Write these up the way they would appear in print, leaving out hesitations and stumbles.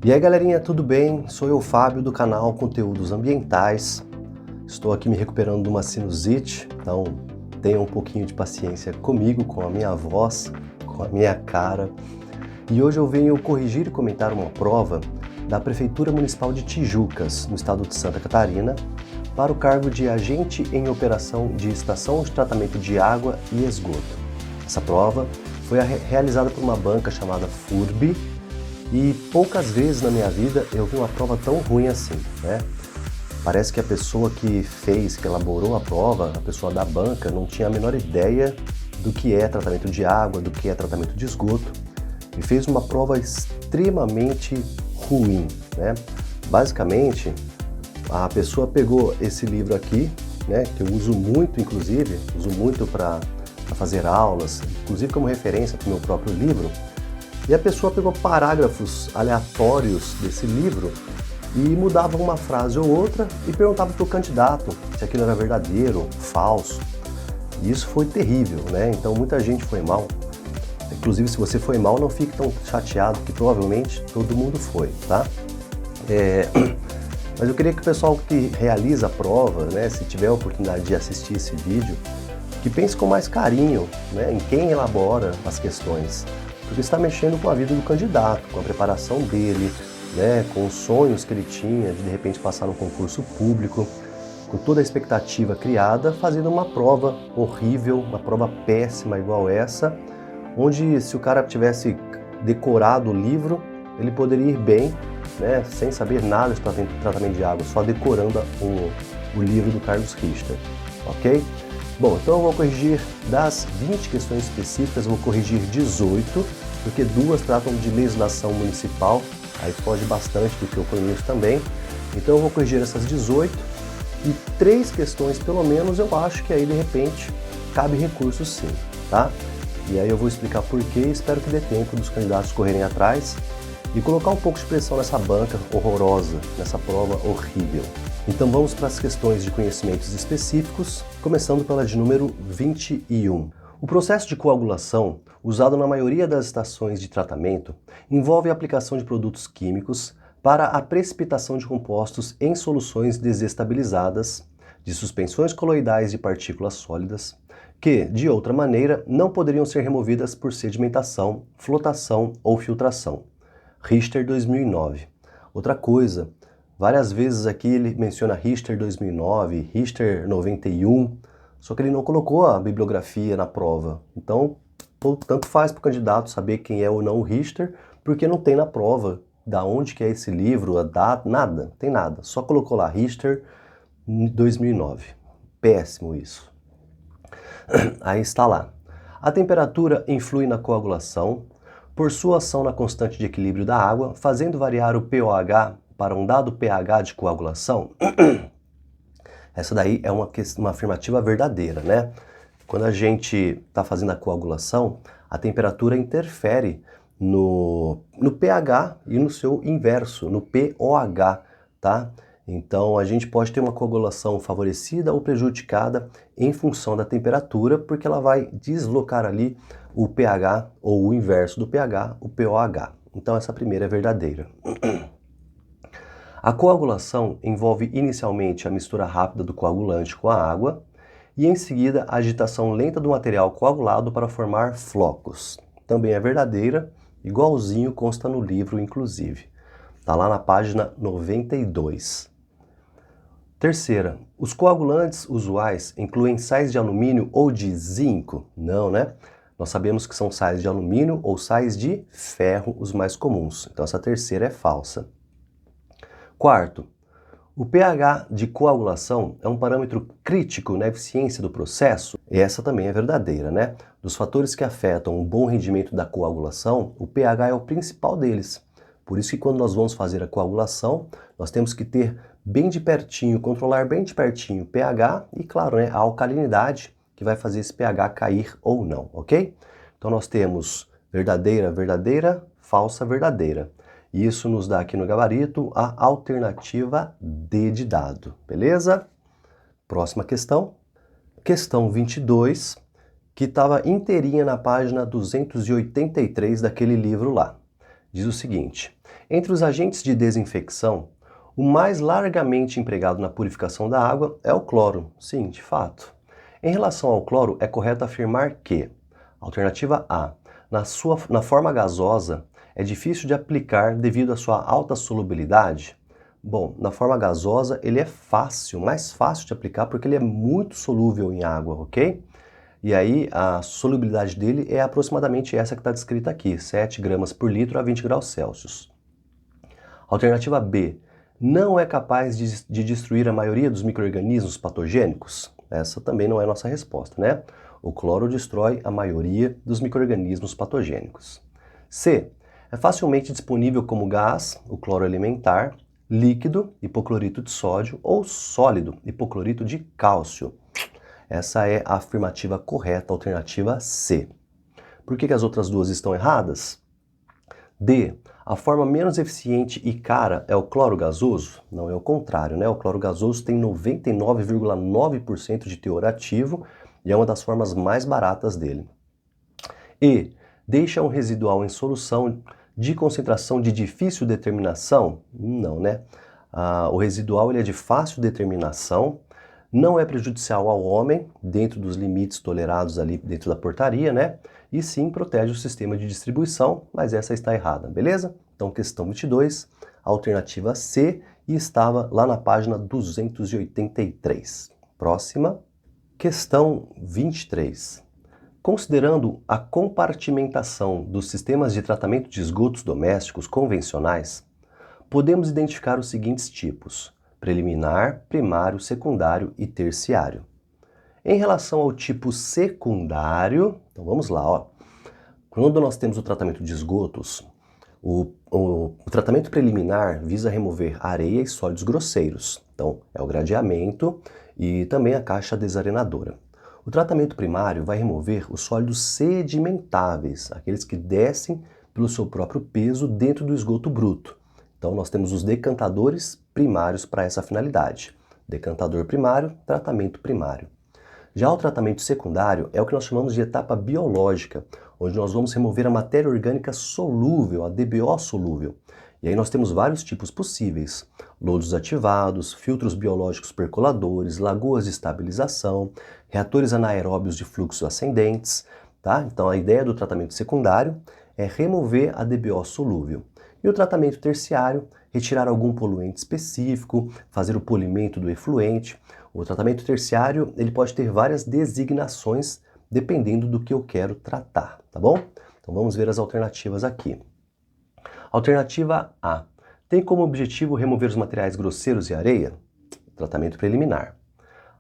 E aí galerinha, tudo bem? Sou eu, Fábio, do canal Conteúdos Ambientais. Estou aqui me recuperando de uma sinusite, então tenha um pouquinho de paciência comigo, com a minha voz, com a minha cara. E hoje eu venho corrigir e comentar uma prova da Prefeitura Municipal de Tijucas, no estado de Santa Catarina, para o cargo de agente em operação de estação de tratamento de água e esgoto. Essa prova foi realizada por uma banca chamada FURB, e poucas vezes na minha vida eu vi uma prova tão ruim assim, né? Parece que a pessoa que fez, que elaborou a prova, a pessoa da banca, não tinha a menor ideia do que é tratamento de água, do que é tratamento de esgoto, e fez uma prova extremamente ruim, né? Basicamente, a pessoa pegou esse livro aqui, né, que eu uso muito, inclusive, uso muito para fazer aulas, inclusive como referência para o meu próprio livro. E a pessoa pegou parágrafos aleatórios desse livro e mudava uma frase ou outra e perguntava para o candidato se aquilo era verdadeiro, falso. E isso foi terrível, né? Então muita gente foi mal. Inclusive, se você foi mal, não fique tão chateado, que provavelmente todo mundo foi, tá? Mas eu queria que o pessoal que realiza a prova, né, se tiver a oportunidade de assistir esse vídeo, que pense com mais carinho, né, em quem elabora as questões. Porque está mexendo com a vida do candidato, com a preparação dele, né, com os sonhos que ele tinha de repente passar no concurso público, com toda a expectativa criada, fazendo uma prova horrível, uma prova péssima igual essa, onde se o cara tivesse decorado o livro, ele poderia ir bem, né, sem saber nada de tratamento de água, só decorando o livro do Carlos Richter, ok? Bom, então eu vou corrigir das 20 questões específicas, eu vou corrigir 18, porque duas tratam de legislação municipal, aí foge bastante do que eu conheço também. Então eu vou corrigir essas 18 e 3 questões pelo menos eu acho que aí de repente cabe recurso sim, tá? E aí eu vou explicar por quê, espero que dê tempo dos candidatos correrem atrás e colocar um pouco de pressão nessa banca horrorosa, nessa prova horrível. Então vamos para as questões de conhecimentos específicos, começando pela de número 21. O processo de coagulação, usado na maioria das estações de tratamento, envolve a aplicação de produtos químicos para a precipitação de compostos em soluções desestabilizadas, de suspensões coloidais de partículas sólidas, que, de outra maneira, não poderiam ser removidas por sedimentação, flotação ou filtração. Richter 2009. Outra coisa, várias vezes aqui ele menciona Richter 2009, Richter 91, só que ele não colocou a bibliografia na prova. Então, tanto faz para o candidato saber quem é ou não o Richter, porque não tem na prova da onde que é esse livro, a data, nada, tem nada. Só colocou lá Richter 2009. Péssimo isso. Aí está lá. A temperatura influi na coagulação por sua ação na constante de equilíbrio da água, fazendo variar o pOH para um dado pH de coagulação. Essa daí é uma afirmativa verdadeira, né? Quando a gente está fazendo a coagulação, a temperatura interfere no pH e no seu inverso, no pOH, tá? Então a gente pode ter uma coagulação favorecida ou prejudicada em função da temperatura, porque ela vai deslocar ali o pH ou o inverso do pH, o pOH. Então essa primeira é verdadeira. A coagulação envolve inicialmente a mistura rápida do coagulante com a água e em seguida a agitação lenta do material coagulado para formar flocos. Também é verdadeira, igualzinho consta no livro inclusive. Está lá na página 92. Terceira, os coagulantes usuais incluem sais de alumínio ou de zinco? Não, né? Nós sabemos que são sais de alumínio ou sais de ferro os mais comuns. Então essa terceira é falsa. Quarto, o pH de coagulação é um parâmetro crítico na eficiência do processo? E essa também é verdadeira, né? Dos fatores que afetam o bom rendimento da coagulação, o pH é o principal deles. Por isso que quando nós vamos fazer a coagulação, nós temos que ter bem de pertinho, controlar bem de pertinho o pH e, claro, né, a alcalinidade que vai fazer esse pH cair ou não, ok? Então nós temos verdadeira, verdadeira, falsa, verdadeira. E isso nos dá aqui no gabarito a alternativa D de dado, beleza? Próxima questão. Questão 22, que estava inteirinha na página 283 daquele livro lá. Diz o seguinte: Entre os agentes de desinfecção, o mais largamente empregado na purificação da água é o cloro. Sim, de fato. Em relação ao cloro, é correto afirmar que, alternativa A, na forma gasosa, é difícil de aplicar devido à sua alta solubilidade? Bom, na forma gasosa ele é fácil, mais fácil de aplicar porque ele é muito solúvel em água, ok? E aí a solubilidade dele é aproximadamente essa que está descrita aqui, 7 gramas por litro a 20 graus Celsius. Alternativa B, não é capaz de destruir a maioria dos micro-organismos patogênicos? Essa também não é a nossa resposta, né? O cloro destrói a maioria dos micro-organismos patogênicos. C, é facilmente disponível como gás, o cloro elementar, líquido, hipoclorito de sódio, ou sólido, hipoclorito de cálcio. Essa é a afirmativa correta, alternativa C. Por que as outras duas estão erradas? D. A forma menos eficiente e cara é o cloro gasoso? Não, é o contrário, né? O cloro gasoso tem 99,9% de teor ativo e é uma das formas mais baratas dele. E. Deixa um residual em solução de concentração de difícil determinação? Não, né? O residual ele é de fácil determinação, não é prejudicial ao homem, dentro dos limites tolerados ali dentro da portaria, né? E sim protege o sistema de distribuição, mas essa está errada, beleza? Então, questão 22, alternativa C, e estava lá na página 283. Próxima. Questão 23. Considerando a compartimentação dos sistemas de tratamento de esgotos domésticos convencionais, podemos identificar os seguintes tipos: preliminar, primário, secundário e terciário. Em relação ao tipo secundário, então vamos lá, ó. Quando nós temos o tratamento de esgotos, o tratamento preliminar visa remover areia e sólidos grosseiros. Então, é o gradeamento e também a caixa desarenadora. O tratamento primário vai remover os sólidos sedimentáveis, aqueles que descem pelo seu próprio peso dentro do esgoto bruto. Então, nós temos os decantadores primários para essa finalidade. Decantador primário, tratamento primário. Já o tratamento secundário é o que nós chamamos de etapa biológica, onde nós vamos remover a matéria orgânica solúvel, a DBO solúvel. E aí nós temos vários tipos possíveis: lodos ativados, filtros biológicos percoladores, lagoas de estabilização, reatores anaeróbios de fluxos ascendentes, tá? Então a ideia do tratamento secundário é remover a DBO solúvel. E o tratamento terciário, retirar algum poluente específico, fazer o polimento do efluente. O tratamento terciário ele pode ter várias designações dependendo do que eu quero tratar, tá bom? Então vamos ver as alternativas aqui. Alternativa A. Tem como objetivo remover os materiais grosseiros e areia? Tratamento preliminar.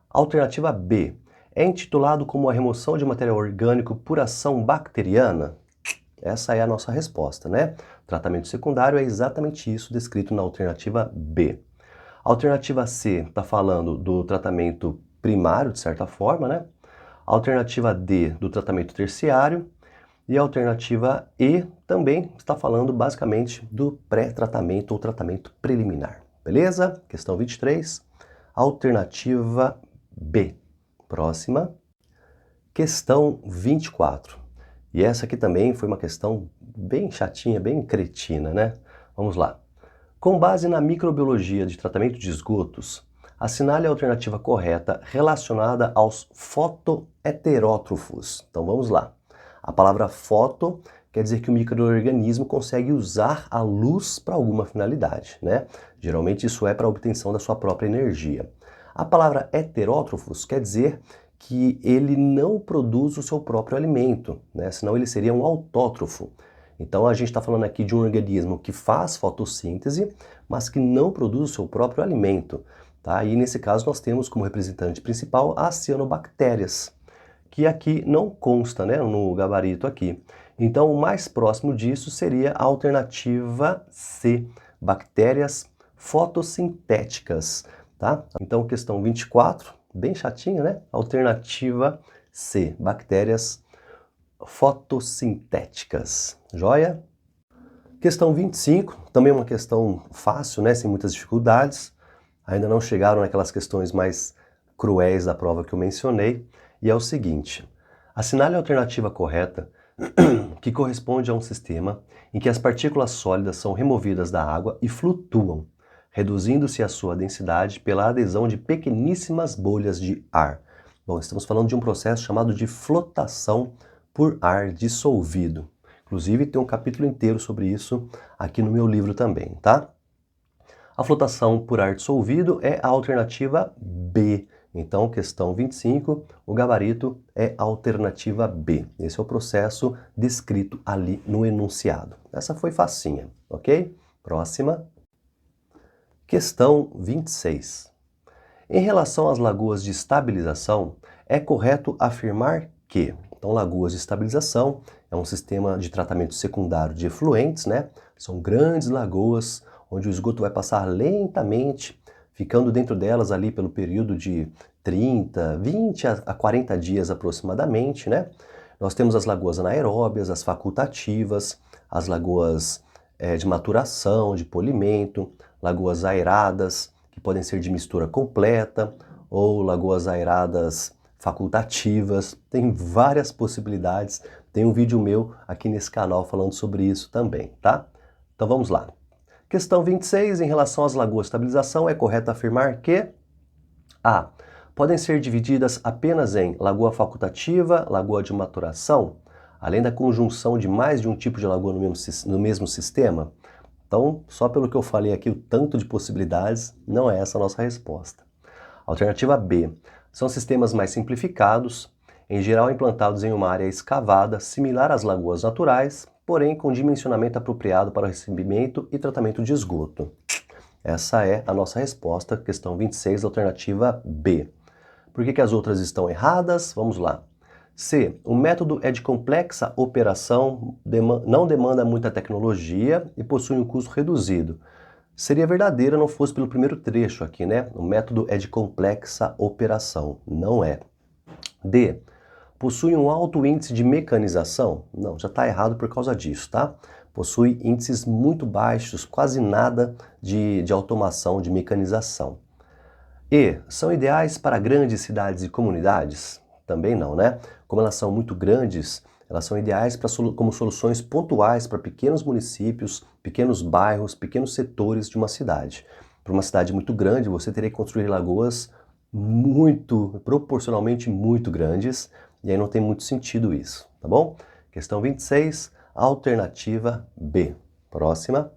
Alternativa B. É intitulado como a remoção de material orgânico por ação bacteriana? Essa é a nossa resposta, né? Tratamento secundário é exatamente isso descrito na alternativa B. A alternativa C está falando do tratamento primário, de certa forma, né? A alternativa D, do tratamento terciário. E a alternativa E também está falando basicamente do pré-tratamento ou tratamento preliminar. Beleza? Questão 23. Alternativa B. Próxima. Questão 24. E essa aqui também foi uma questão bem chatinha, bem cretina, né? Vamos lá. Com base na microbiologia de tratamento de esgotos, assinale a alternativa correta relacionada aos fotoheterótrofos. Então vamos lá. A palavra foto quer dizer que o micro-organismo consegue usar a luz para alguma finalidade, né? Geralmente isso é para a obtenção da sua própria energia. A palavra heterótrofos quer dizer que ele não produz o seu próprio alimento, né? Senão ele seria um autótrofo. Então a gente está falando aqui de um organismo que faz fotossíntese, mas que não produz o seu próprio alimento, tá? E nesse caso nós temos como representante principal as cianobactérias, que aqui não consta, né, no gabarito aqui. Então o mais próximo disso seria a alternativa C, bactérias fotossintéticas, tá? Então questão 24, bem chatinha, né? Alternativa C, bactérias fotossintéticas. Joia? Questão 25, também uma questão fácil, né, sem muitas dificuldades. Ainda não chegaram naquelas questões mais cruéis da prova que eu mencionei. E é o seguinte: assinale a alternativa correta que corresponde a um sistema em que as partículas sólidas são removidas da água e flutuam, reduzindo-se a sua densidade pela adesão de pequeníssimas bolhas de ar. Bom, estamos falando de um processo chamado de flotação por ar dissolvido. Inclusive, tem um capítulo inteiro sobre isso aqui no meu livro também, tá? A flotação por ar dissolvido é a alternativa B. Então, questão 25, o gabarito é a alternativa B. Esse é o processo descrito ali no enunciado. Essa foi facinha, ok? Próxima. Questão 26. Em relação às lagoas de estabilização, é correto afirmar que... Então, lagoas de estabilização é um sistema de tratamento secundário de efluentes, né? São grandes lagoas onde o esgoto vai passar lentamente, ficando dentro delas ali pelo período de 30, 20 a 40 dias aproximadamente, né? Nós temos as lagoas anaeróbias, as facultativas, as lagoas de maturação, de polimento, lagoas aeradas, que podem ser de mistura completa, ou lagoas aeradas facultativas, tem várias possibilidades. Tem um vídeo meu aqui nesse canal falando sobre isso também, tá? Então vamos lá. Questão 26, em relação às lagoas de estabilização, é correto afirmar que A. Podem ser divididas apenas em lagoa facultativa, lagoa de maturação, além da conjunção de mais de um tipo de lagoa no mesmo sistema? Então, só pelo que eu falei aqui, o tanto de possibilidades, não é essa a nossa resposta. Alternativa B. São sistemas mais simplificados, em geral implantados em uma área escavada, similar às lagoas naturais, porém com dimensionamento apropriado para o recebimento e tratamento de esgoto. Essa é a nossa resposta, questão 26, alternativa B. Por que as outras estão erradas? Vamos lá. C. O método é de complexa operação, não demanda muita tecnologia e possui um custo reduzido. Seria verdadeiro não fosse pelo primeiro trecho aqui, né? O método é de complexa operação. Não é. D. Possui um alto índice de mecanização? Não, já está errado por causa disso, tá? Possui índices muito baixos, quase nada de automação, de mecanização. E. São ideais para grandes cidades e comunidades? Também não, né? Como elas são muito grandes, elas são ideais como soluções pontuais para pequenos municípios, pequenos bairros, pequenos setores de uma cidade. Para uma cidade muito grande, você teria que construir lagoas proporcionalmente muito grandes, e aí não tem muito sentido isso, tá bom? Questão 26, alternativa B. Próxima.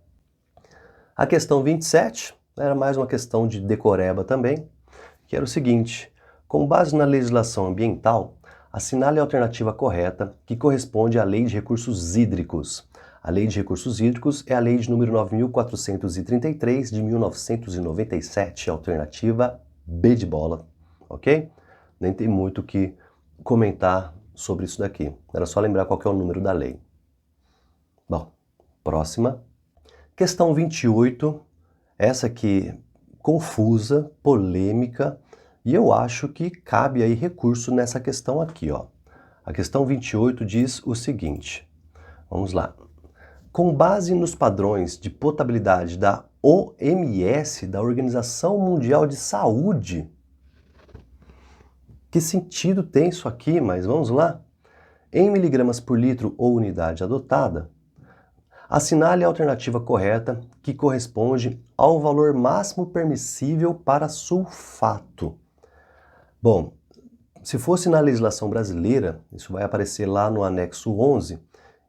A questão 27 era mais uma questão de decoreba também, que era o seguinte: com base na legislação ambiental, assinale a alternativa correta, que corresponde à Lei de Recursos Hídricos. A Lei de Recursos Hídricos é a Lei de número 9.433 de 1997, alternativa B de bola, ok? Nem tem muito o que comentar sobre isso daqui, era só lembrar qual que é o número da lei. Bom, próxima. Questão 28, essa aqui confusa, polêmica, e eu acho que cabe aí recurso nessa questão aqui, ó. A questão 28 diz o seguinte, vamos lá. Com base nos padrões de potabilidade da OMS, da Organização Mundial de Saúde, que sentido tem isso aqui? Mas vamos lá. Em miligramas por litro ou unidade adotada, assinale a alternativa correta, que corresponde ao valor máximo permissível para sulfato. Bom, se fosse na legislação brasileira, isso vai aparecer lá no anexo 11,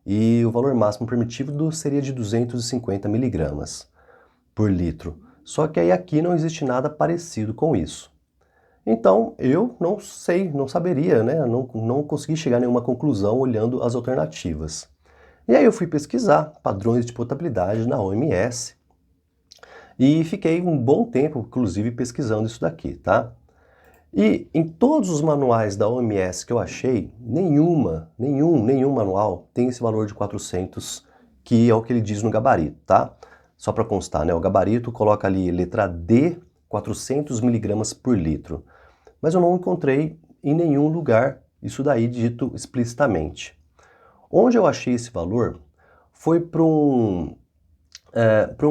e o valor máximo permitido seria de 250 miligramas por litro. Só que aí aqui não existe nada parecido com isso. Então, eu não sei, não saberia, né? Não consegui chegar a nenhuma conclusão olhando as alternativas. E aí eu fui pesquisar padrões de potabilidade na OMS e fiquei um bom tempo, inclusive, pesquisando isso daqui, tá? E em todos os manuais da OMS que eu achei, nenhum manual tem esse valor de 400, que é o que ele diz no gabarito, tá? Só para constar, né? O gabarito coloca ali letra D, 400 miligramas por litro. Mas eu não encontrei em nenhum lugar isso daí dito explicitamente. Onde eu achei esse valor foi para um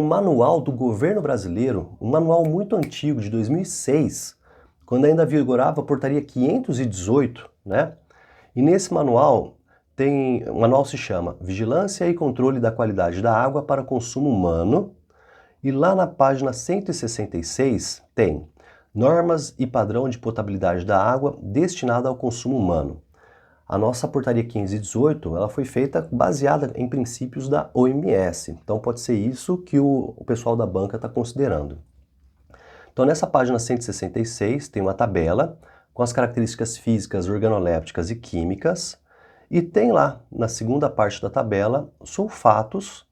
manual do governo brasileiro, um manual muito antigo, de 2006, quando ainda vigorava a portaria 518, né? E nesse manual o manual se chama Vigilância e Controle da Qualidade da Água para Consumo Humano, e lá na página 166 tem Normas e Padrão de Potabilidade da Água destinada ao consumo humano. A nossa portaria 518, ela foi feita baseada em princípios da OMS, então pode ser isso que o pessoal da banca está considerando. Então nessa página 166 tem uma tabela com as características físicas, organolépticas e químicas, e tem lá, na segunda parte da tabela, sulfatos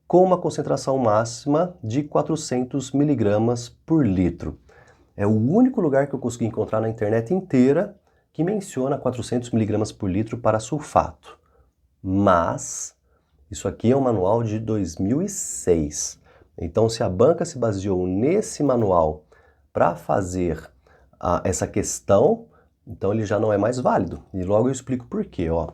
com uma concentração máxima de 400 miligramas por litro. É o único lugar que eu consegui encontrar na internet inteira que menciona 400 miligramas por litro para sulfato. Mas isso aqui é um manual de 2006. Então, se a banca se baseou nesse manual para fazer essa questão, então ele já não é mais válido. E logo eu explico por quê, ó.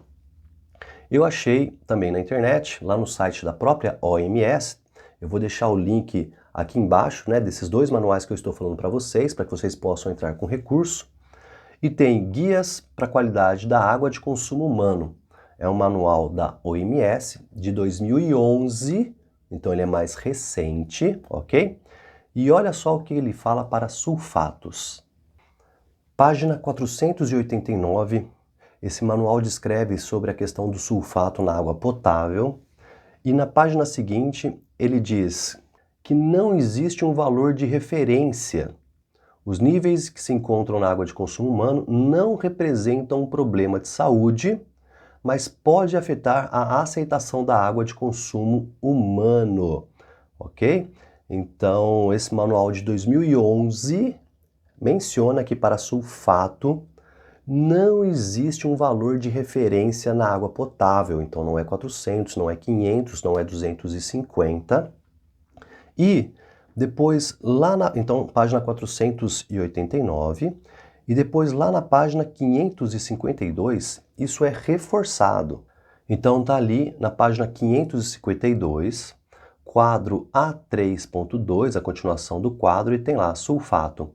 Eu achei também na internet, lá no site da própria OMS, eu vou deixar o link aqui embaixo, né, desses dois manuais que eu estou falando para vocês vocês possam entrar com recurso. E tem Guias para a Qualidade da Água de Consumo Humano. É um manual da OMS de 2011, então ele é mais recente, ok? E olha só o que ele fala para sulfatos. Página 489, esse manual descreve sobre a questão do sulfato na água potável. E na página seguinte, ele diz que não existe um valor de referência. Os níveis que se encontram na água de consumo humano não representam um problema de saúde, mas pode afetar a aceitação da água de consumo humano, ok? Então, esse manual de 2011 menciona que para sulfato não existe um valor de referência na água potável, então não é 400, não é 500, não é 250. E depois, então, página 489, e depois lá na página 552, isso é reforçado. Então tá ali na página 552, quadro A3.2, a continuação do quadro, e tem lá, sulfato.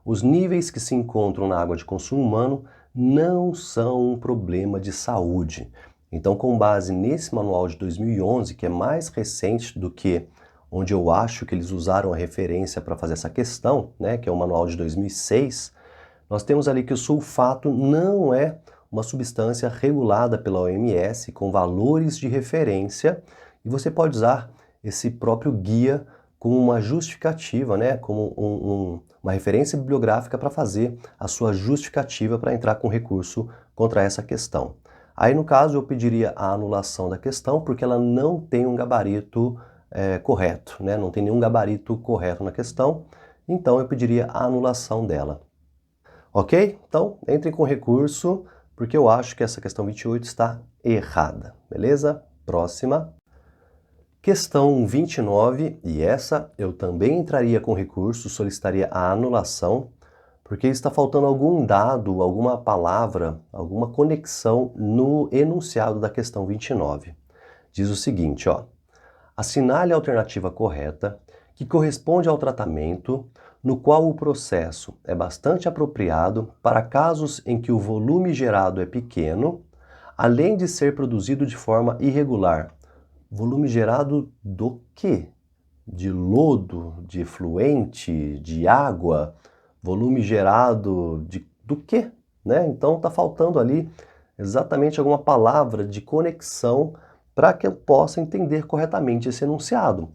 Os níveis que se encontram na água de consumo humano não são um problema de saúde. Então, com base nesse manual de 2011, que é mais recente do que onde eu acho que eles usaram a referência para fazer essa questão, né, que é o manual de 2006, nós temos ali que o sulfato não é uma substância regulada pela OMS com valores de referência, e você pode usar esse próprio guia como uma justificativa, né, como uma referência bibliográfica para fazer a sua justificativa para entrar com recurso contra essa questão. Aí, no caso, eu pediria a anulação da questão porque ela não tem um gabarito correto, né? Não tem nenhum gabarito correto na questão, então eu pediria a anulação dela. Ok? Então, entrem com recurso, porque eu acho que essa questão 28 está errada, beleza? Próxima. Questão 29, e essa eu também entraria com recurso, solicitaria a anulação, porque está faltando algum dado, alguma palavra, alguma conexão no enunciado da questão 29. Diz o seguinte, ó. Assinale a alternativa correta, que corresponde ao tratamento, no qual o processo é bastante apropriado para casos em que o volume gerado é pequeno, além de ser produzido de forma irregular. Volume gerado do quê? De lodo, de efluente, de água? Volume gerado do quê? Né? Então está faltando ali exatamente alguma palavra de conexão para que eu possa entender corretamente esse enunciado.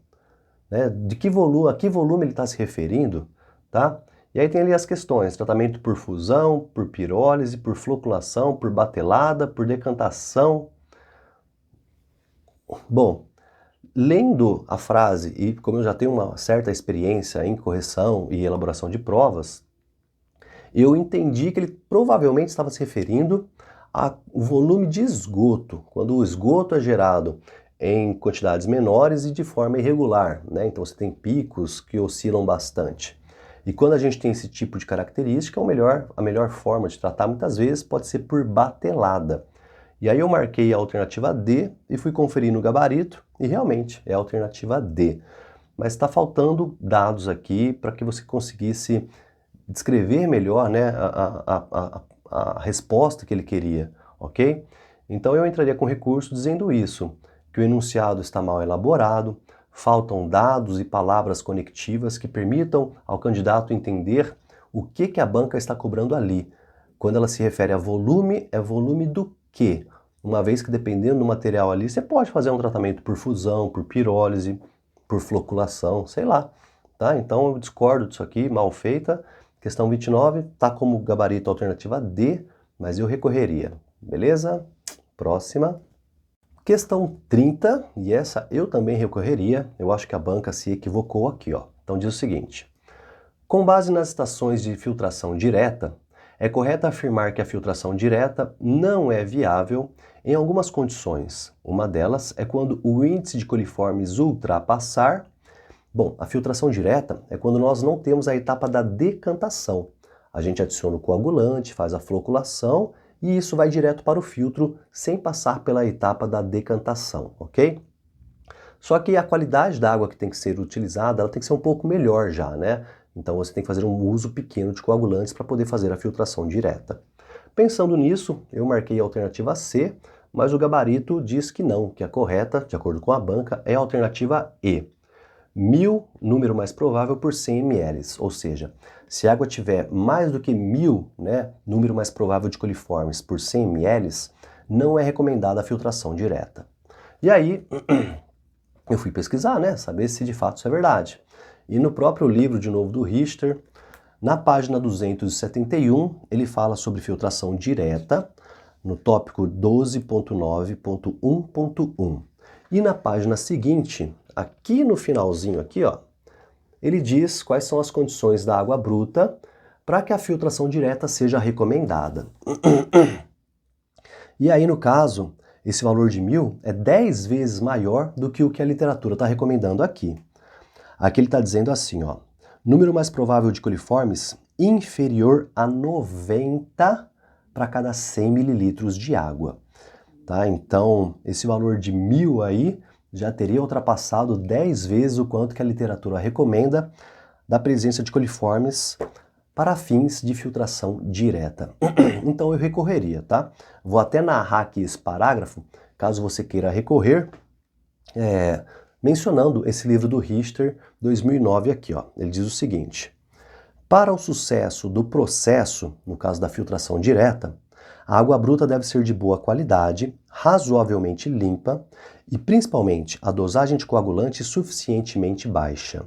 Né? A que volume ele está se referindo? Tá? E aí tem ali as questões, tratamento por fusão, por pirólise, por floculação, por batelada, por decantação. Bom, lendo a frase, e como eu já tenho uma certa experiência em correção e elaboração de provas, eu entendi que ele provavelmente estava se referindo ao volume de esgoto, quando o esgoto é gerado em quantidades menores e de forma irregular, né? Então você tem picos que oscilam bastante. E quando a gente tem esse tipo de característica, a melhor forma de tratar muitas vezes pode ser por batelada. E aí eu marquei a alternativa D e fui conferir no gabarito e realmente é a alternativa D. Mas está faltando dados aqui para que você conseguisse descrever melhor, né, a resposta que ele queria, ok? Então eu entraria com recurso dizendo isso, que o enunciado está mal elaborado, faltam dados e palavras conectivas que permitam ao candidato entender o que a banca está cobrando ali. Quando ela se refere a volume, é volume do quê? Uma vez que dependendo do material ali, você pode fazer um tratamento por fusão, por pirólise, por floculação, sei lá. Tá? Então eu discordo disso aqui, mal feita. Questão 29 está como gabarito alternativa D, mas eu recorreria. Beleza? Próxima. Questão 30, e essa eu também recorreria. Eu acho que a banca se equivocou aqui, ó. Então diz o seguinte: com base nas estações de filtração direta, é correto afirmar que a filtração direta não é viável em algumas condições. Uma delas é quando o índice de coliformes ultrapassar. Bom, a filtração direta é quando nós não temos a etapa da decantação. A gente adiciona o coagulante, faz a floculação e isso vai direto para o filtro sem passar pela etapa da decantação, ok? Só que a qualidade da água que tem que ser utilizada, ela tem que ser um pouco melhor já, né? Então você tem que fazer um uso pequeno de coagulantes para poder fazer a filtração direta. Pensando nisso, eu marquei a alternativa C, mas o gabarito diz que não, que a correta, de acordo com a banca, é a alternativa E. 1000, número mais provável, por 100 ml, ou seja, se a água tiver mais do que 1000, né, número mais provável de coliformes por 100 ml, não é recomendada a filtração direta. E aí, eu fui pesquisar, né, saber se de fato isso é verdade. E no próprio livro, de novo, do Richter, na página 271, ele fala sobre filtração direta, no tópico 12.9.1.1. E na página seguinte, aqui no finalzinho aqui, ó, ele diz quais são as condições da água bruta para que a filtração direta seja recomendada. E aí, no caso, esse valor de 1000 é 10 vezes maior do que o que a literatura está recomendando aqui. Aqui ele está dizendo assim, ó, número mais provável de coliformes inferior a 90 para cada 100 mililitros de água. Tá? Então, esse valor de 1000 aí já teria ultrapassado 10 vezes o quanto que a literatura recomenda da presença de coliformes para fins de filtração direta. Então eu recorreria, tá? Vou até narrar aqui esse parágrafo, caso você queira recorrer, mencionando esse livro do Richter, 2009 aqui, ó. Ele diz o seguinte: para o sucesso do processo, no caso da filtração direta, a água bruta deve ser de boa qualidade, razoavelmente limpa e, principalmente, a dosagem de coagulante suficientemente baixa.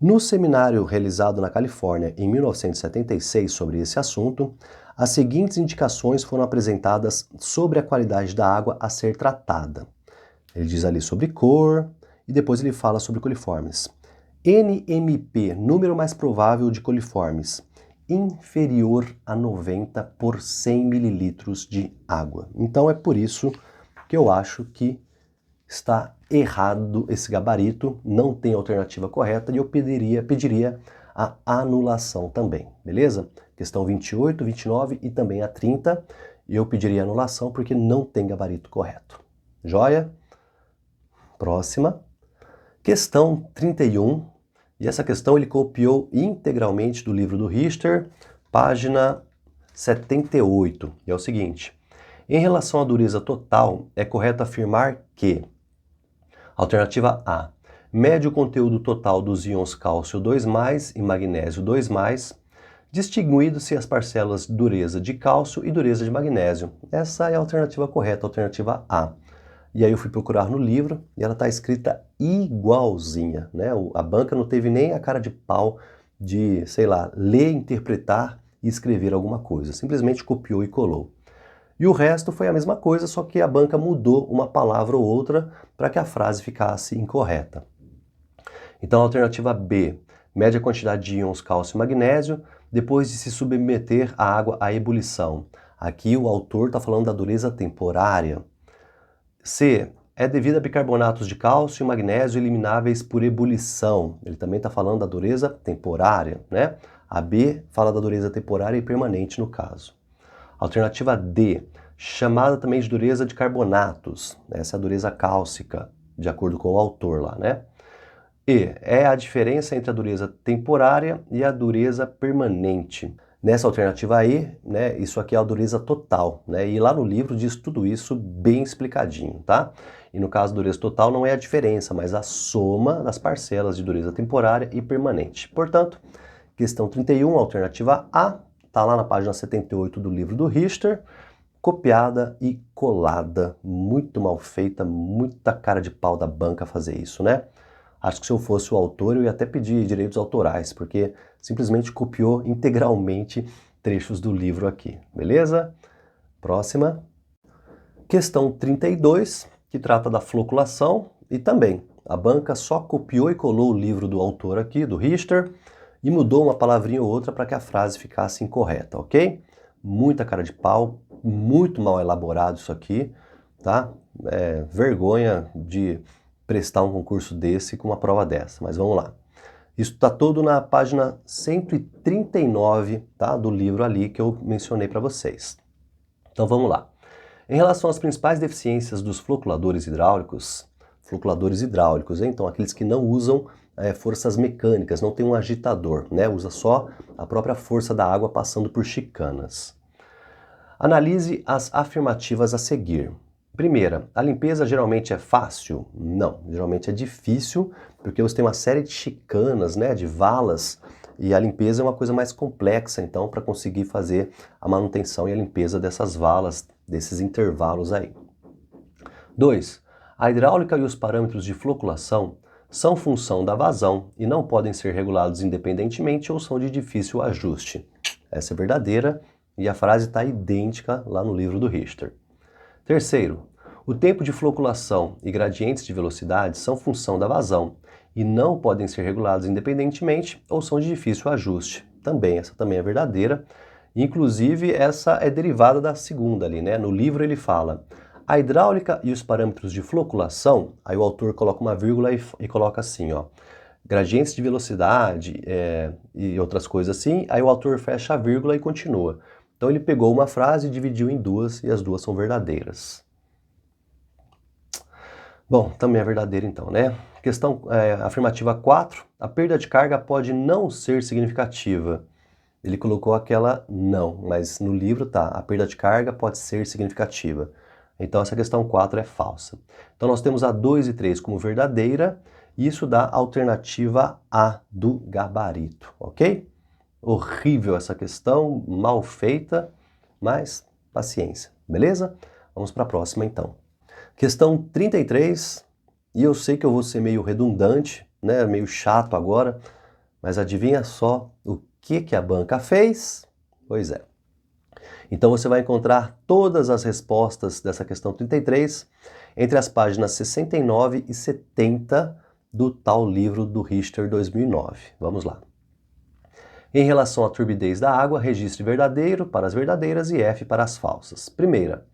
No seminário realizado na Califórnia em 1976 sobre esse assunto, as seguintes indicações foram apresentadas sobre a qualidade da água a ser tratada. Ele diz ali sobre cor e depois ele fala sobre coliformes. NMP, número mais provável de coliformes, inferior a 90 por 100 mililitros de água. Então é por isso que eu acho que está errado esse gabarito, não tem alternativa correta e eu pediria a anulação também, beleza? Questão 28, 29 e também a 30, eu pediria anulação porque não tem gabarito correto. Joia? Próxima. Questão 31. E essa questão ele copiou integralmente do livro do Richter, página 78. E é o seguinte: em relação à dureza total, é correto afirmar que: alternativa A, mede o conteúdo total dos íons cálcio 2+, e magnésio 2+, distinguindo-se as parcelas dureza de cálcio e dureza de magnésio. Essa é a alternativa correta, a alternativa A. E aí eu fui procurar no livro e ela está escrita igualzinha, né? A banca não teve nem a cara de pau de, sei lá, ler, interpretar e escrever alguma coisa. Simplesmente copiou e colou. E o resto foi a mesma coisa, só que a banca mudou uma palavra ou outra para que a frase ficasse incorreta. Então a alternativa B, mede a quantidade de íons cálcio e magnésio depois de se submeter a água à ebulição. Aqui o autor está falando da dureza temporária. C, é devido a bicarbonatos de cálcio e magnésio elimináveis por ebulição. Ele também está falando da dureza temporária, né? A B fala da dureza temporária e permanente no caso. Alternativa D, chamada também de dureza de carbonatos. Essa é a dureza cálcica, de acordo com o autor lá, né? E, é a diferença entre a dureza temporária e a dureza permanente. Nessa alternativa E, né, isso aqui é a dureza total, né? E lá no livro diz tudo isso bem explicadinho, tá? E no caso, dureza total não é a diferença, mas a soma das parcelas de dureza temporária e permanente. Portanto, questão 31, alternativa A, tá lá na página 78 do livro do Richter, copiada e colada. Muito mal feita, muita cara de pau da banca fazer isso, né? Acho que se eu fosse o autor, eu ia até pedir direitos autorais, porque simplesmente copiou integralmente trechos do livro aqui, beleza? Próxima. Questão 32, que trata da floculação, e também a banca só copiou e colou o livro do autor aqui, do Richter, e mudou uma palavrinha ou outra para que a frase ficasse incorreta, ok? Muita cara de pau, muito mal elaborado isso aqui, tá? Vergonha de prestar um concurso desse com uma prova dessa, mas vamos lá. Isso está todo na página 139, tá, do livro ali que eu mencionei para vocês. Então vamos lá. Em relação às principais deficiências dos floculadores hidráulicos, então aqueles que não usam forças mecânicas, não tem um agitador, né, usa só a própria força da água passando por chicanas. Analise as afirmativas a seguir. Primeira, a limpeza geralmente é fácil? Não, geralmente é difícil, porque você tem uma série de chicanas, né, de valas, e a limpeza é uma coisa mais complexa, então, para conseguir fazer a manutenção e a limpeza dessas valas, desses intervalos aí. 2. A hidráulica e os parâmetros de floculação são função da vazão e não podem ser regulados independentemente ou são de difícil ajuste. Essa é verdadeira e a frase está idêntica lá no livro do Richter. Terceiro, o tempo de floculação e gradientes de velocidade são função da vazão e não podem ser regulados independentemente ou são de difícil ajuste. Essa também é verdadeira. Inclusive, essa é derivada da segunda ali, né? No livro ele fala, a hidráulica e os parâmetros de floculação, aí o autor coloca uma vírgula e coloca assim, ó, gradientes de velocidade e outras coisas assim, aí o autor fecha a vírgula e continua. Então ele pegou uma frase e dividiu em duas, e as duas são verdadeiras. Bom, também é verdadeira então, né? Questão afirmativa 4, a perda de carga pode não ser significativa. Ele colocou aquela não, mas no livro tá, a perda de carga pode ser significativa. Então essa questão 4 é falsa. Então nós temos a 2 e 3 como verdadeira, e isso dá a alternativa A do gabarito, ok? Horrível essa questão, mal feita, mas paciência, beleza? Vamos para a próxima então. Questão 33, e eu sei que eu vou ser meio redundante, né, meio chato agora, mas adivinha só o que a banca fez? Pois é. Então você vai encontrar todas as respostas dessa questão 33 entre as páginas 69 e 70 do tal livro do Richter 2009. Vamos lá. Em relação à turbidez da água, registre verdadeiro para as verdadeiras e F para as falsas. Primeira,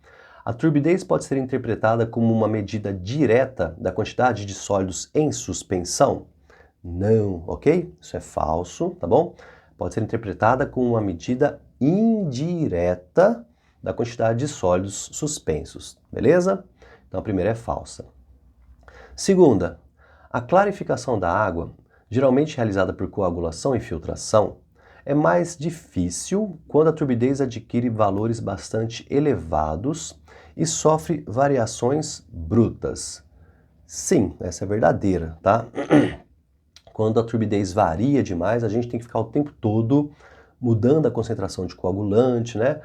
a turbidez pode ser interpretada como uma medida direta da quantidade de sólidos em suspensão? Não, ok? Isso é falso, tá bom? Pode ser interpretada como uma medida indireta da quantidade de sólidos suspensos, beleza? Então a primeira é falsa. Segunda, a clarificação da água, geralmente realizada por coagulação e filtração, é mais difícil quando a turbidez adquire valores bastante elevados e sofre variações brutas. Sim, essa é verdadeira, tá? Quando a turbidez varia demais, a gente tem que ficar o tempo todo mudando a concentração de coagulante, né?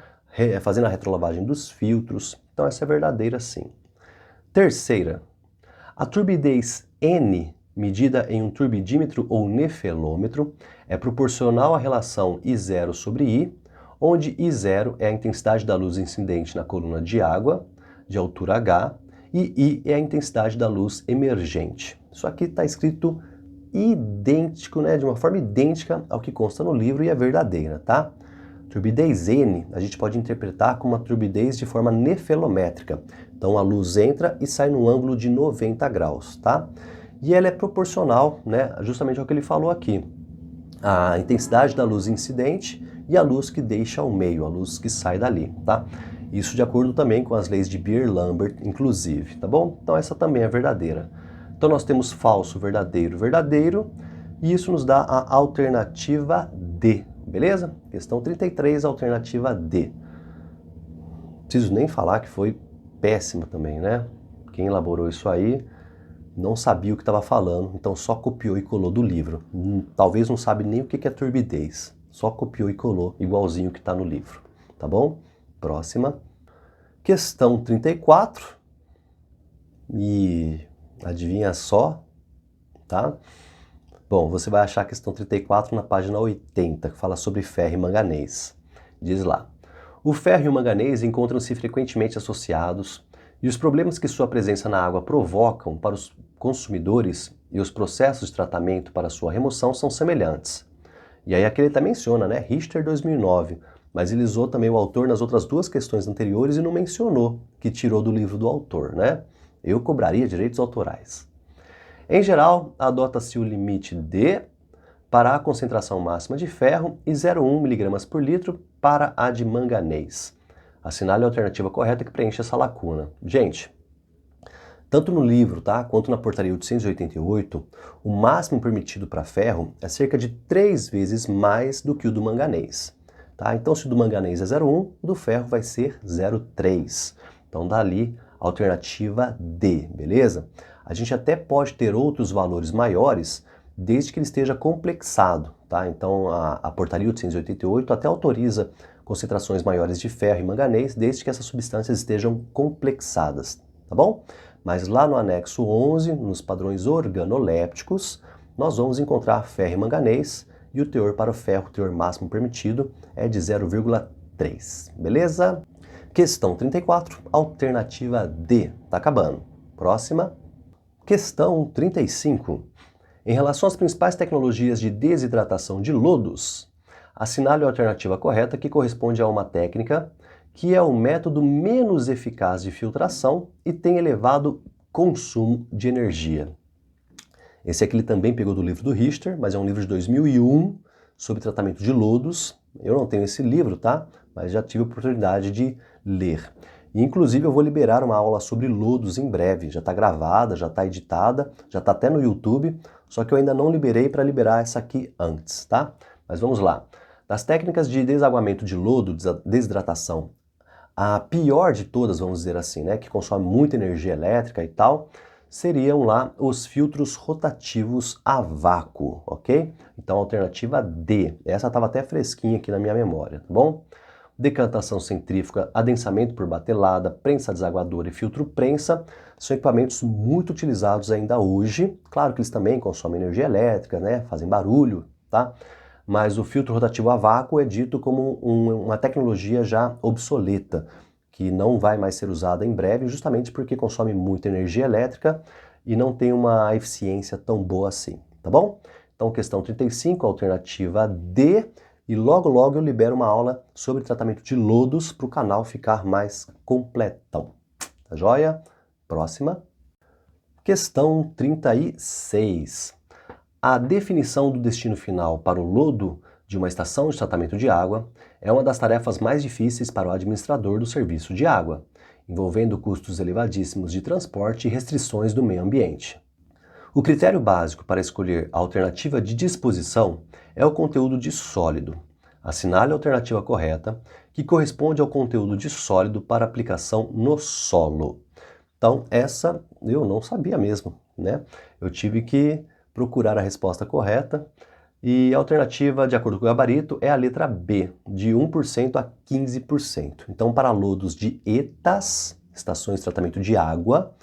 Fazendo a retrolavagem dos filtros. Então essa é verdadeira sim. Terceira, a turbidez N, medida em um turbidímetro ou nefelômetro, é proporcional à relação I0 sobre I, onde I0 é a intensidade da luz incidente na coluna de água, de altura H, e I é a intensidade da luz emergente. Isso aqui está escrito idêntico, né, de uma forma idêntica ao que consta no livro e é verdadeira, tá? Turbidez N a gente pode interpretar como uma turbidez de forma nefelométrica. Então a luz entra e sai no ângulo de 90 graus, tá? E ela é proporcional, né, justamente ao que ele falou aqui. A intensidade da luz incidente e a luz que deixa ao meio, a luz que sai dali, tá? Isso de acordo também com as leis de Beer-Lambert, inclusive, tá bom? Então essa também é verdadeira. Então nós temos falso, verdadeiro, verdadeiro, e isso nos dá a alternativa D, beleza? Questão 33, alternativa D. Preciso nem falar que foi péssima também, né? Quem elaborou isso aí não sabia o que estava falando, então só copiou e colou do livro. Talvez não sabe nem o que é turbidez. Só copiou e colou igualzinho que está no livro, tá bom? Próxima. Questão 34. E adivinha só, tá? Bom, você vai achar a questão 34 na página 80, que fala sobre ferro e manganês. Diz lá: o ferro e o manganês encontram-se frequentemente associados e os problemas que sua presença na água provocam para os consumidores e os processos de tratamento para sua remoção são semelhantes. E aí aqui ele até menciona, né? Richter 2009, mas ele usou também o autor nas outras duas questões anteriores e não mencionou que tirou do livro do autor, né? Eu cobraria direitos autorais. Em geral, adota-se o limite de para a concentração máxima de ferro e 0,1 mg por litro para a de manganês. Assinale a alternativa correta que preenche essa lacuna. Gente, tanto no livro, tá, quanto na portaria 888, o máximo permitido para ferro é cerca de 3 vezes mais do que o do manganês. Tá? Então, se o do manganês é 0,1, o do ferro vai ser 0,3. Então, dali, alternativa D, beleza? A gente até pode ter outros valores maiores, desde que ele esteja complexado, tá? Então, a portaria 888 até autoriza concentrações maiores de ferro e manganês, desde que essas substâncias estejam complexadas, tá bom? Mas lá no anexo 11, nos padrões organolépticos, nós vamos encontrar ferro e manganês, e o teor para o ferro, o teor máximo permitido, é de 0,3, beleza? Questão 34, alternativa D, tá acabando. Próxima. Questão 35. Em relação às principais tecnologias de desidratação de lodos, assinale a alternativa correta que corresponde a uma técnica que é o método menos eficaz de filtração e tem elevado consumo de energia. Esse aqui ele também pegou do livro do Richter, mas é um livro de 2001 sobre tratamento de lodos. Eu não tenho esse livro, tá? Mas já tive a oportunidade de ler. E, inclusive, eu vou liberar uma aula sobre lodos em breve. Já está gravada, já está editada, já está até no YouTube, só que eu ainda não liberei para liberar essa aqui antes, tá? Mas vamos lá. Das técnicas de desaguamento de lodo, desidratação, a pior de todas, vamos dizer assim, né, que consome muita energia elétrica e tal, seriam lá os filtros rotativos a vácuo, ok? Então, alternativa D. Essa estava até fresquinha aqui na minha memória, tá bom? Decantação centrífuga, adensamento por batelada, prensa desaguadora e filtro prensa são equipamentos muito utilizados ainda hoje. Claro que eles também consomem energia elétrica, né? Fazem barulho, tá? Mas o filtro rotativo a vácuo é dito como uma tecnologia já obsoleta, que não vai mais ser usada em breve, justamente porque consome muita energia elétrica e não tem uma eficiência tão boa assim, tá bom? Então, questão 35, alternativa D. E logo logo eu libero uma aula sobre tratamento de lodos para o canal ficar mais completão. Tá joia? Próxima. Questão 36. A definição do destino final para o lodo de uma estação de tratamento de água é uma das tarefas mais difíceis para o administrador do serviço de água, envolvendo custos elevadíssimos de transporte e restrições do meio ambiente. O critério básico para escolher a alternativa de disposição é o conteúdo de sólido. Assinale a alternativa correta, que corresponde ao conteúdo de sólido para aplicação no solo. Então, essa eu não sabia mesmo, né? Eu tive que procurar a resposta correta e a alternativa, de acordo com o gabarito, é a letra B, de 1% a 15%. Então, para lodos de ETAs, estações de tratamento de água,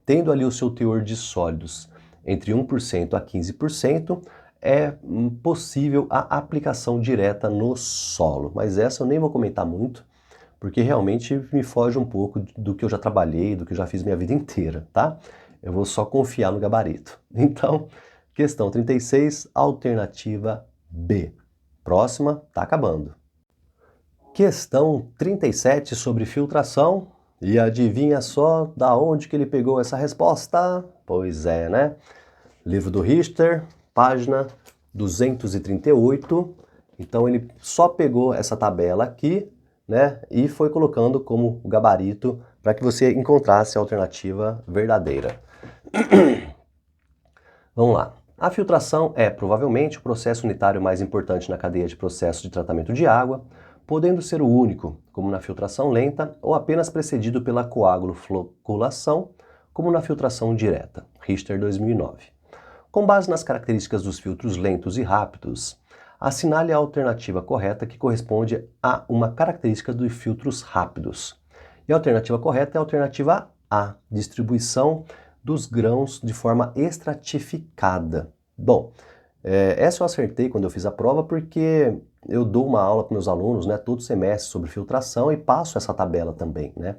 tendo ali o seu teor de sólidos entre 1% a 15%, é possível a aplicação direta no solo. Mas essa eu nem vou comentar muito, porque realmente me foge um pouco do que eu já trabalhei, do que eu já fiz minha vida inteira, tá? Eu vou só confiar no gabarito. Então, questão 36, alternativa B. Próxima, tá acabando. Questão 37 sobre filtração. E adivinha só da onde que ele pegou essa resposta? Pois é, né? Livro do Richter, página 238. Então ele só pegou essa tabela aqui, né, e foi colocando como gabarito para que você encontrasse a alternativa verdadeira. Vamos lá. A filtração é, provavelmente, o processo unitário mais importante na cadeia de processos de tratamento de água, podendo ser o único, como na filtração lenta, ou apenas precedido pela coagulofloculação, como na filtração direta. Richter 2009. Com base nas características dos filtros lentos e rápidos, assinale a alternativa correta que corresponde a uma característica dos filtros rápidos. E a alternativa correta é a alternativa A, distribuição dos grãos de forma estratificada. Bom, essa eu acertei quando eu fiz a prova porque eu dou uma aula para meus alunos, né, todo semestre sobre filtração e passo essa tabela também, né?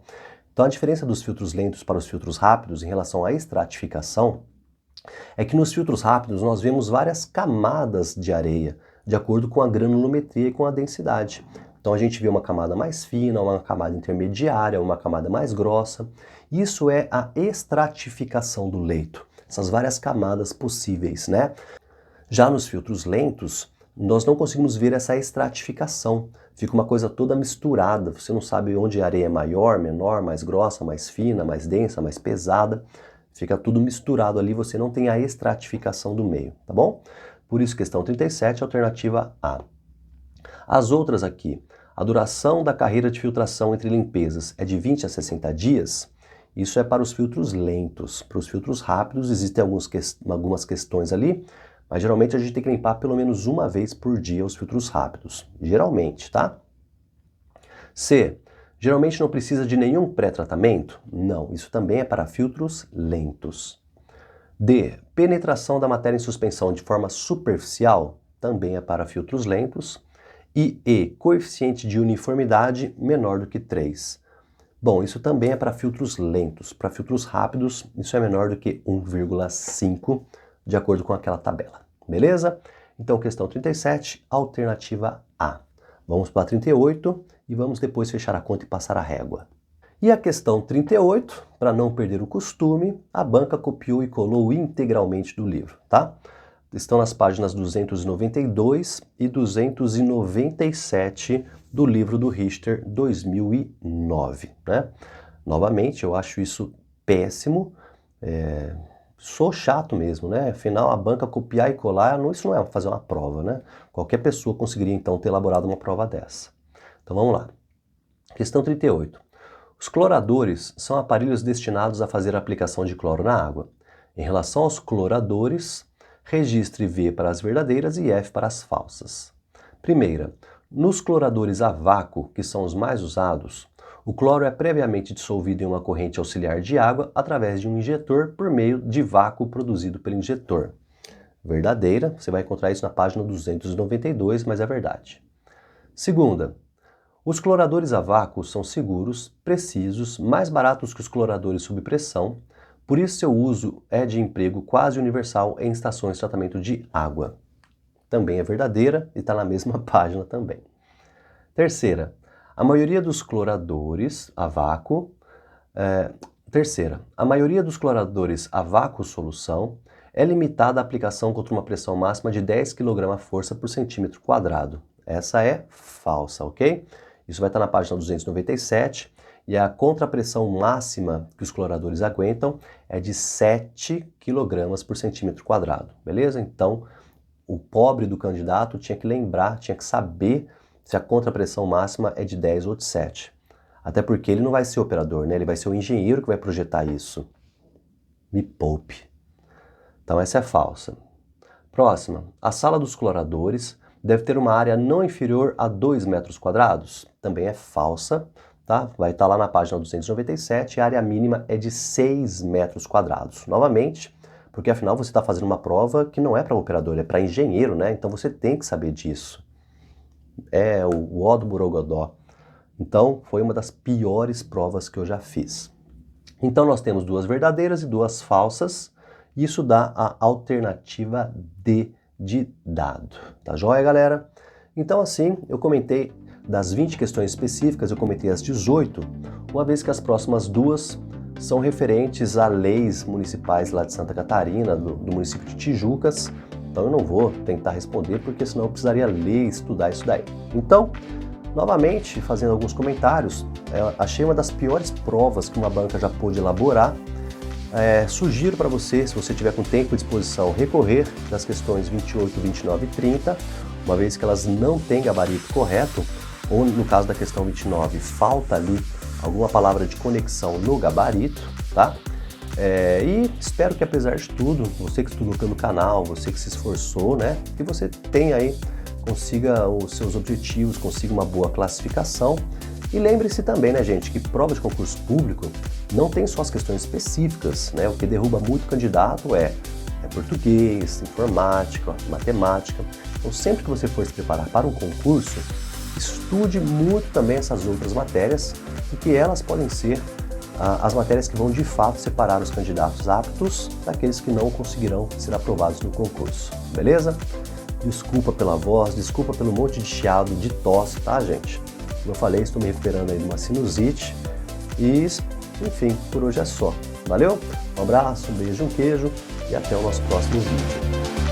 Então a diferença dos filtros lentos para os filtros rápidos em relação à estratificação é que nos filtros rápidos nós vemos várias camadas de areia, de acordo com a granulometria e com a densidade. Então a gente vê uma camada mais fina, uma camada intermediária, uma camada mais grossa. Isso é a estratificação do leito, essas várias camadas possíveis, né? Já nos filtros lentos, nós não conseguimos ver essa estratificação. Fica uma coisa toda misturada, você não sabe onde a areia é maior, menor, mais grossa, mais fina, mais densa, mais pesada. Fica tudo misturado ali, você não tem a estratificação do meio, tá bom? Por isso, questão 37, alternativa A. As outras aqui, a duração da carreira de filtração entre limpezas é de 20 a 60 dias, isso é para os filtros lentos. Para os filtros rápidos existem algumas questões ali, mas geralmente a gente tem que limpar pelo menos uma vez por dia os filtros rápidos, geralmente, tá? C. Geralmente não precisa de nenhum pré-tratamento? Não, isso também é para filtros lentos. D. Penetração da matéria em suspensão de forma superficial? Também é para filtros lentos. E E. Coeficiente de uniformidade menor do que 3. Bom, isso também é para filtros lentos. Para filtros rápidos, isso é menor do que 1,5, de acordo com aquela tabela. Beleza? Então, questão 37, alternativa A. Vamos para 38 e vamos depois fechar a conta e passar a régua. E a questão 38, para não perder o costume, a banca copiou e colou integralmente do livro, tá? Estão nas páginas 292 e 297 do livro do Richter 2009, né? Novamente, eu acho isso péssimo, sou chato mesmo, né? Afinal, a banca copiar e colar, isso não é fazer uma prova, né? Qualquer pessoa conseguiria, então, ter elaborado uma prova dessa. Então, vamos lá. Questão 38. Os cloradores são aparelhos destinados a fazer a aplicação de cloro na água. Em relação aos cloradores, registre V para as verdadeiras e F para as falsas. Primeira, nos cloradores a vácuo, que são os mais usados, o cloro é previamente dissolvido em uma corrente auxiliar de água através de um injetor por meio de vácuo produzido pelo injetor. Verdadeira, você vai encontrar isso na página 292, mas é verdade. Segunda, os cloradores a vácuo são seguros, precisos, mais baratos que os cloradores sob pressão, por isso seu uso é de emprego quase universal em estações de tratamento de água. Também é verdadeira e está na mesma página também. Terceira, a maioria dos cloradores a vácuo... Terceira, a maioria dos cloradores a vácuo solução é limitada à aplicação contra uma pressão máxima de 10 kg/força por centímetro quadrado. Essa é falsa, ok? Isso vai estar na página 297 e a contrapressão máxima que os cloradores aguentam é de 7 kg por centímetro quadrado, beleza? Então, o pobre do candidato tinha que lembrar, tinha que saber se a contrapressão máxima é de 10 ou de 7. Até porque ele não vai ser operador, né? Ele vai ser o engenheiro que vai projetar isso. Me poupe. Então essa é falsa. Próxima. A sala dos cloradores deve ter uma área não inferior a 2 metros quadrados. Também é falsa, tá? Vai estar lá na página 297. A área mínima é de 6 metros quadrados. Novamente, porque afinal você está fazendo uma prova que não é para operador, é para engenheiro, né? Então você tem que saber disso. É o ó do Borogodó. Então, foi uma das piores provas que eu já fiz. Então, nós temos 2 verdadeiras e 2 falsas. Isso dá a alternativa D de dado. Tá joia, galera? Então, assim, eu comentei das 20 questões específicas, eu comentei as 18, uma vez que as próximas 2 são referentes a leis municipais lá de Santa Catarina, do município de Tijucas. Então, eu não vou tentar responder, porque senão eu precisaria ler e estudar isso daí. Então, novamente, fazendo alguns comentários, achei uma das piores provas que uma banca já pôde elaborar Sugiro para você, se você tiver com tempo e disposição, recorrer das questões 28, 29 e 30, uma vez que elas não têm gabarito correto, ou no caso da questão 29, falta ali alguma palavra de conexão no gabarito, tá? E espero que, apesar de tudo, você que estudou pelo canal, você que se esforçou, né, que você tenha aí, consiga os seus objetivos, consiga uma boa classificação. E lembre-se também, né, gente, que prova de concurso público não tem só as questões específicas, né? O que derruba muito candidato é português, informática, matemática. Então, sempre que você for se preparar para um concurso, estude muito também essas outras matérias, porque elas podem ser as matérias que vão de fato separar os candidatos aptos daqueles que não conseguirão ser aprovados no concurso, beleza? Desculpa pela voz, desculpa pelo monte de chiado, de tosse, tá, gente? Como eu falei, estou me recuperando aí de uma sinusite e, enfim, por hoje é só. Valeu? Um abraço, um beijo, um queijo e até o nosso próximo vídeo.